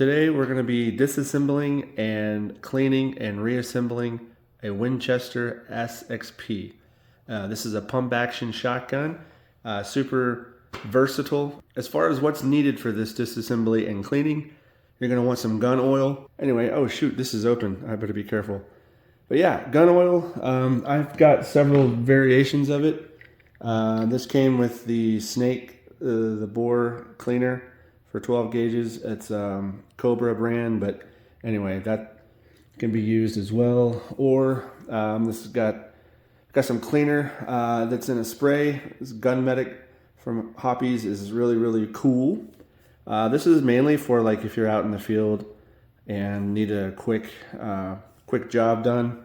Today we're going to be disassembling and cleaning and reassembling a Winchester SXP. This is a pump action shotgun, super versatile. As far as what's needed for this disassembly and cleaning, you're going to want some gun oil. Anyway, oh shoot, this is open. I better be careful. But yeah, gun oil. I've got several variations of it. This came with the snake, the bore cleaner for 12 gauges. It's Cobra brand, but anyway, that can be used as well. Or this has got some cleaner that's in a spray. This Gun Medic from Hoppies is really cool. This is mainly for like if you're out in the field and need a quick job done,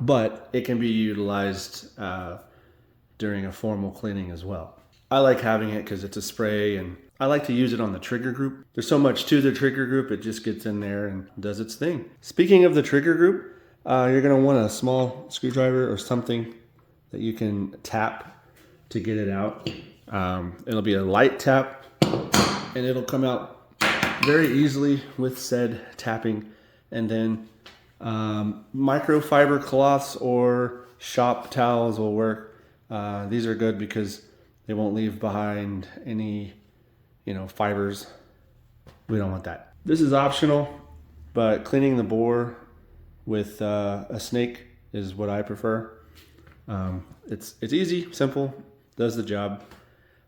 but it can be utilized during a formal cleaning as well. I like having it because it's a spray, and I like to use it on the trigger group. There's so much to the trigger group, it just gets in there and does its thing. Speaking of the trigger group, you're going to want a small screwdriver or something that you can tap to get it out. It'll be a light tap, and it'll come out very easily with said tapping. And then microfiber cloths or shop towels will work. These are good because they won't leave behind any, fibers. We don't want that. This is optional, but cleaning the bore with a snake is what I prefer. It's easy, simple, does the job.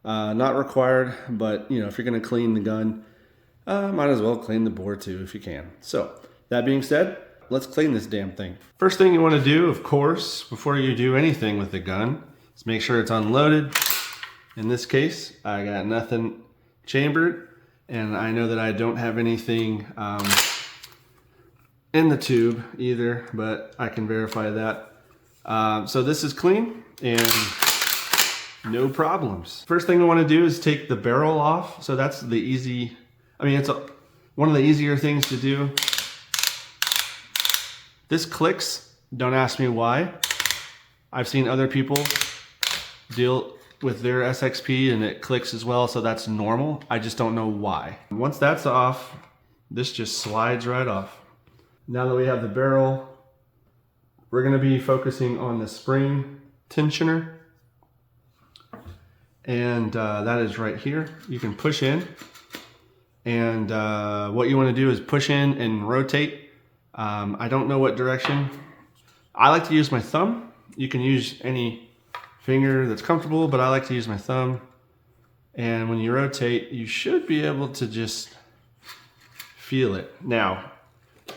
Not required, but if you're going to clean the gun, might as well clean the bore too if you can. So that being said, let's clean this damn thing. First thing you want to do, of course, before you do anything with the gun, is make sure it's unloaded. In this case, I got nothing chambered, and I know that I don't have anything in the tube either, but I can verify that. So this is clean and no problems. First thing I want to do is take the barrel off. So that's the easy, it's one of the easier things to do. This clicks, don't ask me why. I've seen other people deal with their SXP and it clicks as well, so that's normal. I just don't know why. Once that's off, this just slides right off. Now that we have the barrel, we're going to be focusing on the spring tensioner, and that is right here. You can push in, and what you want to do is push in and rotate. I don't know what direction. I like to use my thumb. You can use any finger that's comfortable, but I like to use my thumb. And when you rotate, you should be able to just feel it. Now,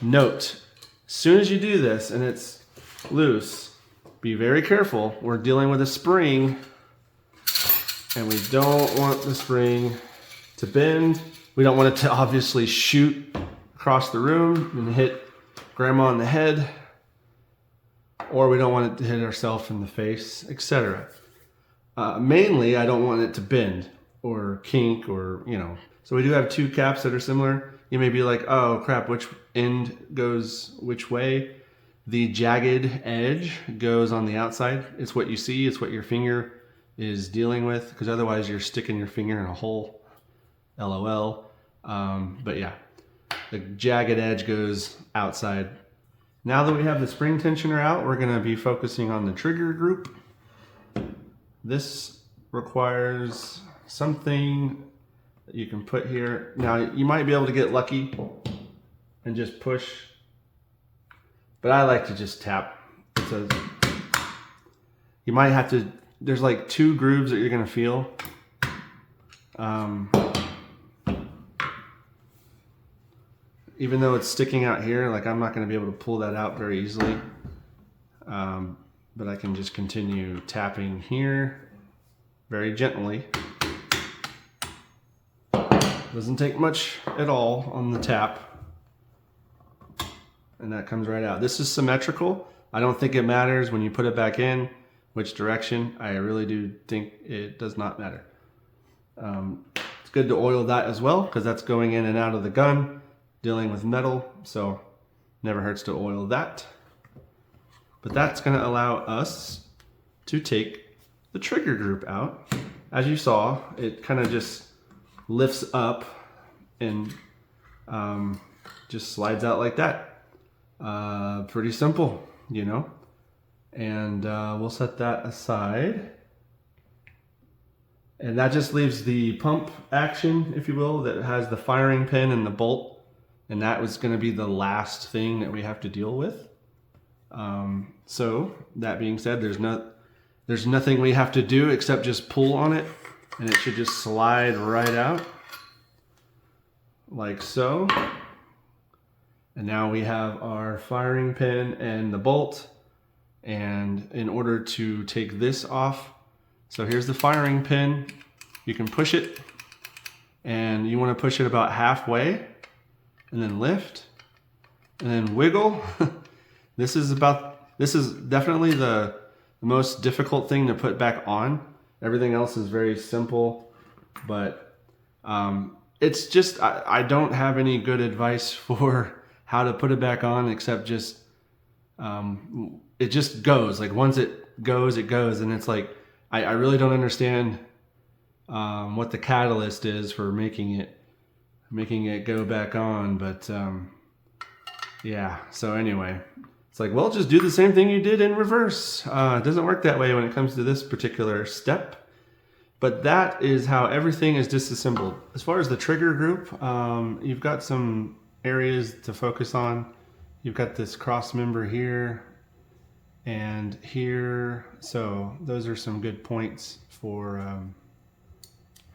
note, as soon as you do this and it's loose, be very careful. We're dealing with a spring, and we don't want the spring to bend. We don't want it to obviously shoot across the room and hit grandma in the head, or we don't want it to hit ourselves in the face, etc. Mainly, I don't want it to bend or kink or, So we do have two caps that are similar. You may be like, oh crap, which end goes which way? The jagged edge goes on the outside. It's what you see, it's what your finger is dealing with, because otherwise you're sticking your finger in a hole. LOL. But yeah, the jagged edge goes outside. Now that we have the spring tensioner out, we're going to be focusing on the trigger group. This requires something that you can put here. Now, you might be able to get lucky and just push, but I like to just tap. You might have to, there's like two grooves that you're going to feel. Even though it's sticking out here, like I'm not going to be able to pull that out very easily. But I can just continue tapping here very gently. Doesn't take much at all on the tap. And that comes right out. This is symmetrical. I don't think it matters when you put it back in, which direction. I really do think it does not matter. It's good to oil that as well, because that's going in and out of the gun, dealing with metal, so never hurts to oil that. But that's going to allow us to take the trigger group out. As you saw, it kind of just lifts up and Just slides out like that. Pretty simple, you know. And we'll set that aside. And that just leaves the pump action, if you will, that has the firing pin and the bolt. And that was going to be the last thing that we have to deal with. So that being said, there's nothing we have to do except just pull on it, and it should just slide right out like so. And now we have our firing pin and the bolt. And in order to take this off, so here's the firing pin. You can push it, and you want to push it about halfway, and then lift, and then wiggle. This is definitely the most difficult thing to put back on. Everything else is very simple, but it's just, I don't have any good advice for how to put it back on, except just, it just goes. Like once it goes, and it's like, I really don't understand what the catalyst is for making it go back on, but yeah, so anyway. It's like, well, just do the same thing you did in reverse. It doesn't work that way when it comes to this particular step. But that is how everything is disassembled. As far as the trigger group, you've got some areas to focus on. You've got this cross member here and here. So those are some good points for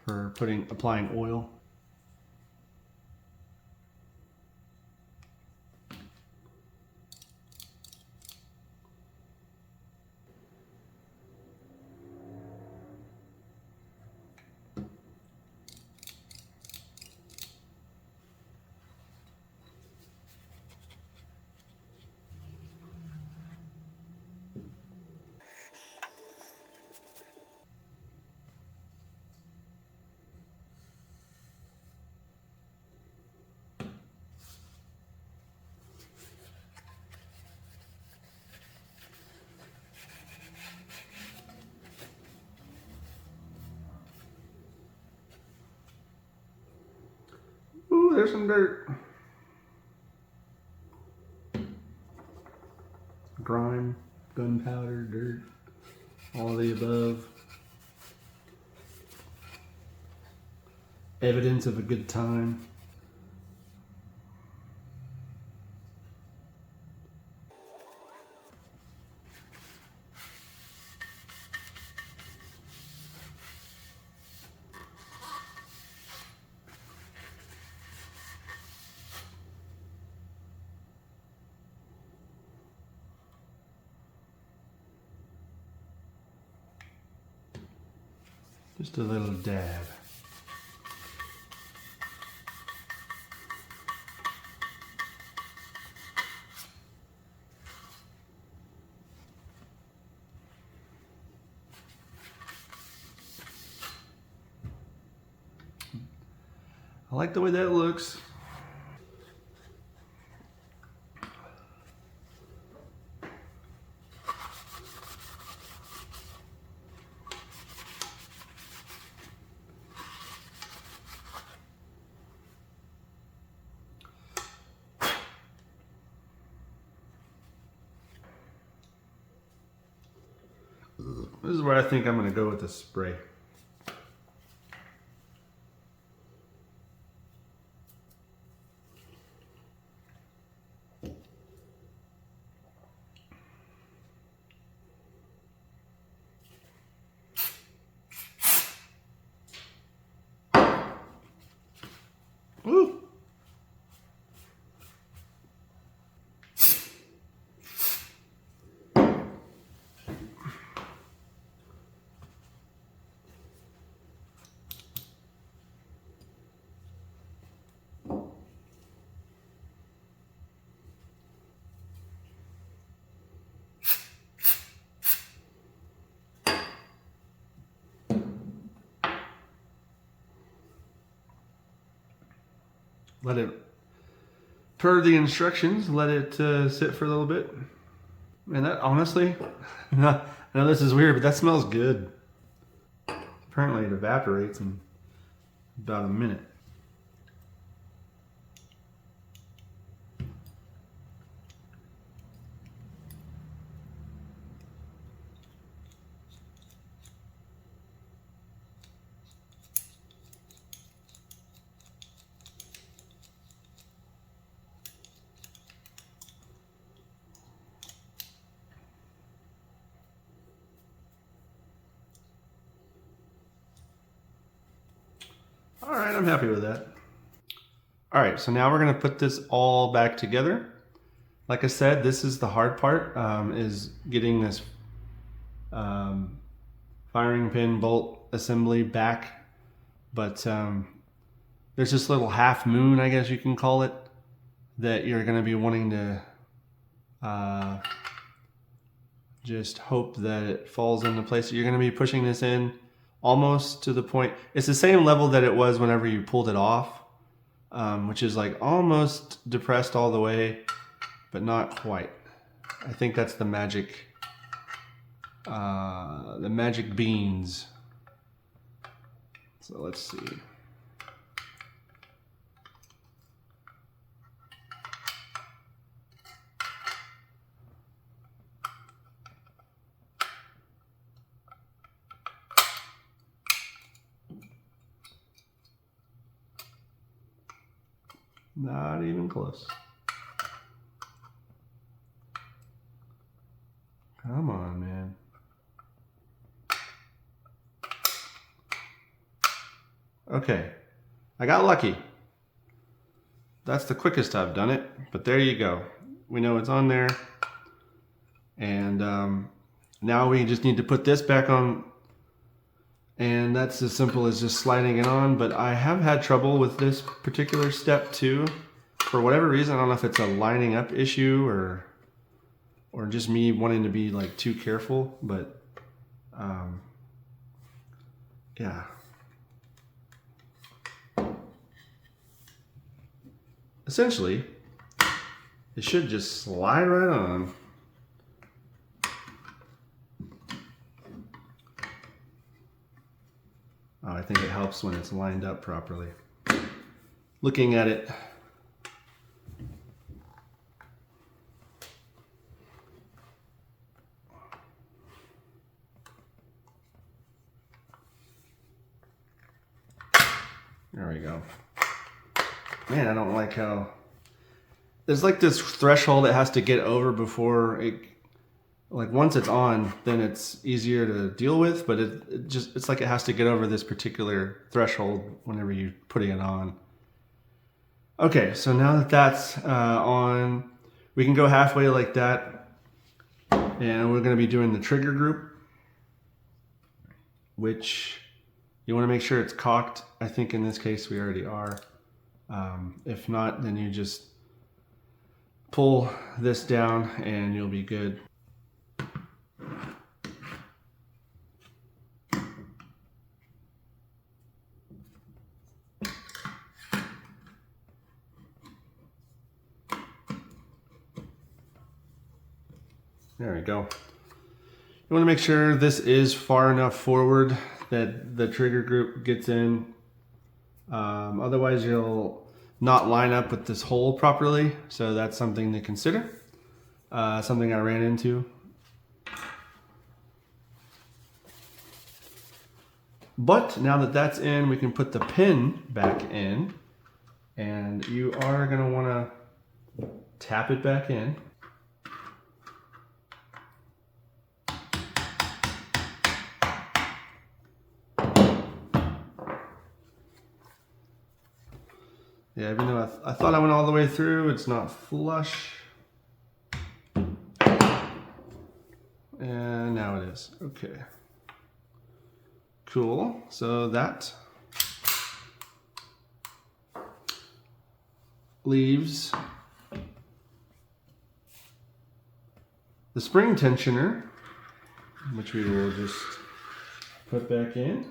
applying oil. Ooh, there's some dirt. Grime, gunpowder, dirt, all of the above. Evidence of a good time. Just a little dab. I like the way that looks. This is where I think I'm going to go with the spray. Woo! Let it, per the instructions, let it sit for a little bit. And that, honestly, I know this is weird, but that smells good. Apparently it evaporates in about a minute. All right, I'm happy with that. All right, so now we're gonna put this all back together. Like I said, this is the hard part, is getting this firing pin bolt assembly back. But there's this little half moon, I guess you can call it, that you're gonna be wanting to just hope that it falls into place. You're gonna be pushing this in almost to the point. It's the same level that it was whenever you pulled it off, which is like almost depressed all the way, but not quite. I think that's the magic beans. So let's see. Not even close. Come on, man. Okay, I got lucky. That's the quickest I've done it, but there you go. We know it's on there. And now we just need to put this back on, and that's as simple as just sliding it on. But I have had trouble with this particular step too. For whatever reason, I don't know if it's a lining up issue or just me wanting to be like too careful, but yeah. Essentially, it should just slide right on. Oh, I think it helps when it's lined up properly. Looking at it, there we go. Man, I don't like how there's like this threshold it has to get over before it, like once it's on, then it's easier to deal with, but it's like it has to get over this particular threshold whenever you're putting it on. Okay, so now that that's on, we can go halfway like that, and we're going to be doing the trigger group, which you want to make sure it's cocked. I think in this case we already are. If not, then you just pull this down and you'll be good. There we go. You want to make sure this is far enough forward that the trigger group gets in. Otherwise you'll not line up with this hole properly, so that's something to consider. Something I ran into. But now that that's in, we can put the pin back in, and you are going to want to tap it back in. Yeah, even though I thought I went all the way through, it's not flush. And now it is. Okay. Cool. So that leaves the spring tensioner, which we will just put back in.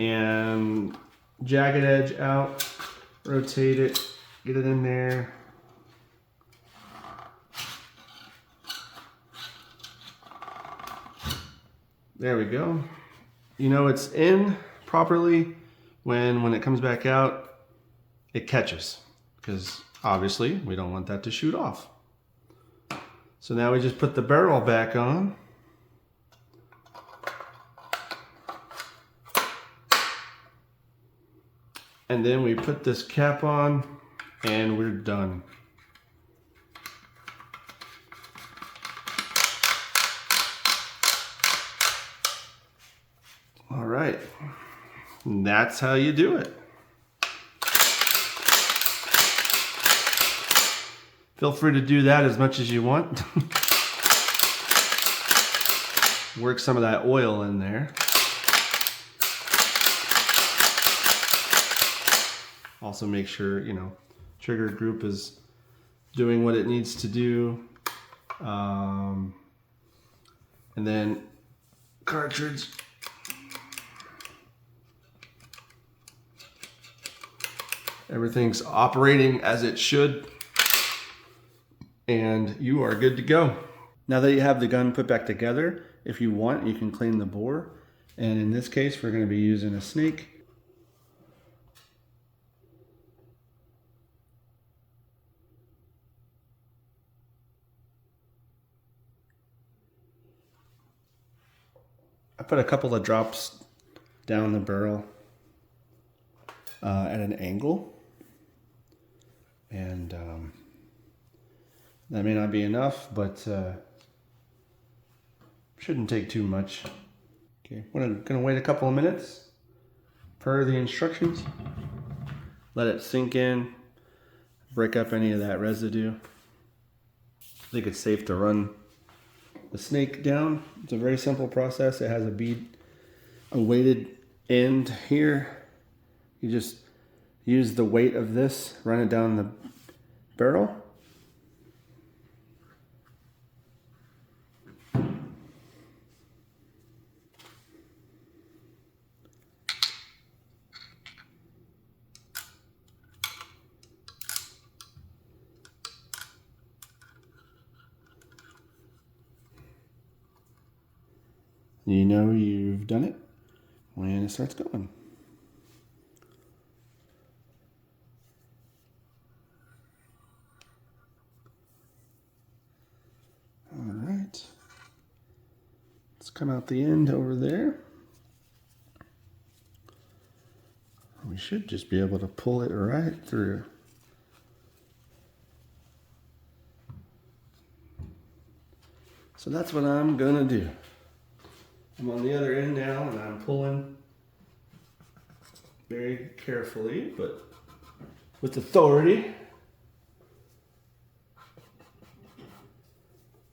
And jagged edge out, rotate it, get it in there. There we go. You know it's in properly when it comes back out, it catches, because obviously we don't want that to shoot off. So now we just put the barrel back on. And then we put this cap on and we're done. All right, and that's how you do it. Feel free to do that as much as you want. Work some of that oil in there. Also make sure, you know, trigger group is doing what it needs to do. And then cartridge. Everything's operating as it should. And you are good to go. Now that you have the gun put back together, if you want, you can clean the bore. And in this case, we're going to be using a snake. I put a couple of drops down the barrel at an angle. And that may not be enough, but shouldn't take too much. Okay, we're gonna wait a couple of minutes per the instructions. Let it sink in, break up any of that residue. I think it's safe to run the snake down. It's a very simple process. It has a weighted end here. You just use the weight of this, run it down the barrel. You know you've done it when it starts going. All right. Let's come out the end over there. We should just be able to pull it right through. So that's what I'm gonna do. I'm on the other end now and I'm pulling very carefully, but with authority.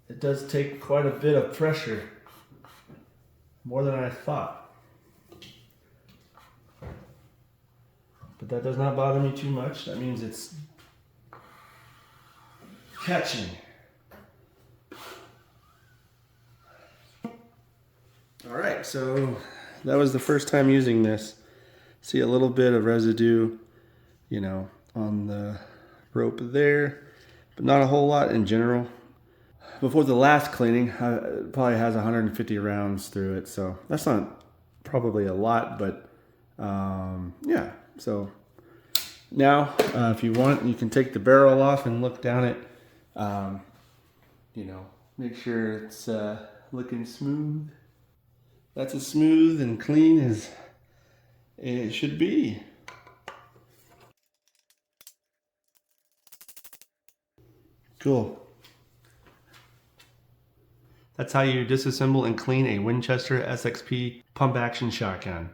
It does take quite a bit of pressure, more than I thought. But that does not bother me too much. That means it's catching. All right, so that was the first time using this. See a little bit of residue, you know, on the rope there, but not a whole lot in general. Before the last cleaning, it probably has 150 rounds through it, so that's not probably a lot, but yeah. So now, if you want, you can take the barrel off and look down it. You know, make sure it's looking smooth. That's as smooth and clean as it should be. Cool. That's how you disassemble and clean a Winchester SXP pump action shotgun.